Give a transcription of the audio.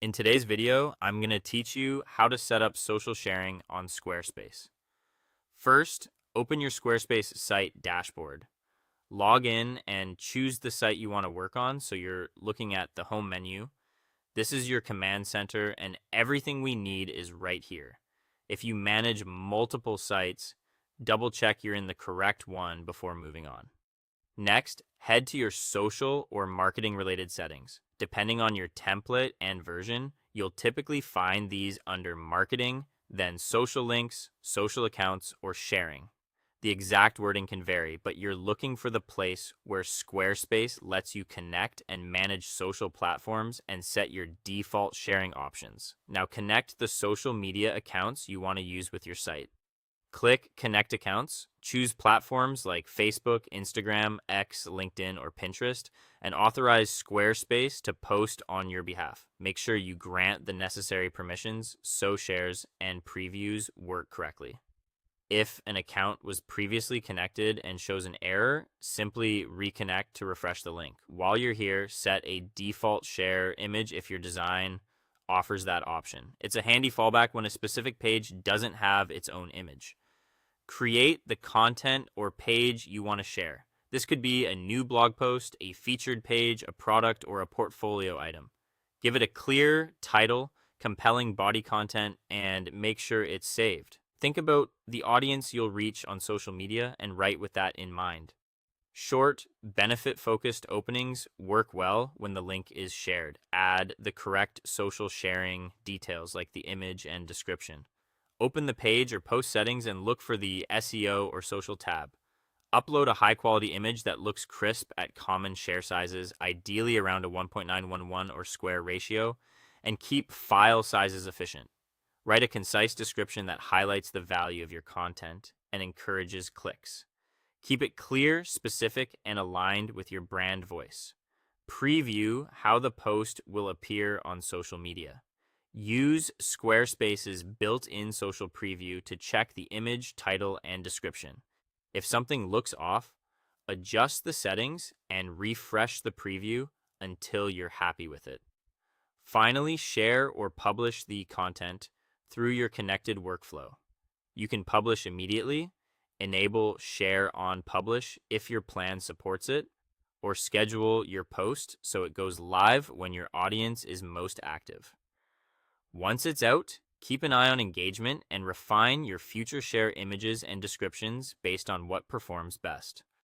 In today's video, I'm going to teach you how to set up social sharing on Squarespace. First, open your Squarespace site dashboard. Log in and choose the site you want to work on, so you're looking at the home menu. This is your command center, and everything we need is right here. If you manage multiple sites, double check you're in the correct one before moving on. Next, head to your social or marketing related settings. Depending on your template and version, you'll typically find these under marketing, then social links, social accounts, or sharing. The exact wording can vary, but you're looking for the place where Squarespace lets you connect and manage social platforms and set your default sharing options. Now connect the social media accounts you want to use with your site. Click Connect Accounts, choose platforms like Facebook, Instagram, X, LinkedIn, or Pinterest, and authorize Squarespace to post on your behalf. Make sure you grant the necessary permissions so shares and previews work correctly. If an account was previously connected and shows an error, simply reconnect to refresh the link. While you're here, set a default share image if your design offers that option. It's a handy fallback when a specific page doesn't have its own image. Create the content or page you want to share. This could be a new blog post, a featured page, a product, or a portfolio item. Give it a clear title, compelling body content, and make sure it's saved. Think about the audience you'll reach on social media and write with that in mind. Short, benefit-focused openings work well when the link is shared. Add the correct social sharing details like the image and description. Open the page or post settings and look for the SEO or social tab. Upload a high-quality image that looks crisp at common share sizes, ideally around a 1.911 or square ratio, and keep file sizes efficient. Write a concise description that highlights the value of your content and encourages clicks. Keep it clear, specific, and aligned with your brand voice. Preview how the post will appear on social media. Use Squarespace's built-in social preview to check the image, title, and description. If something looks off, adjust the settings and refresh the preview until you're happy with it. Finally, share or publish the content through your connected workflow. You can publish immediately, enable share on publish if your plan supports it, or schedule your post so it goes live when your audience is most active. Once it's out, keep an eye on engagement and refine your future share images and descriptions based on what performs best.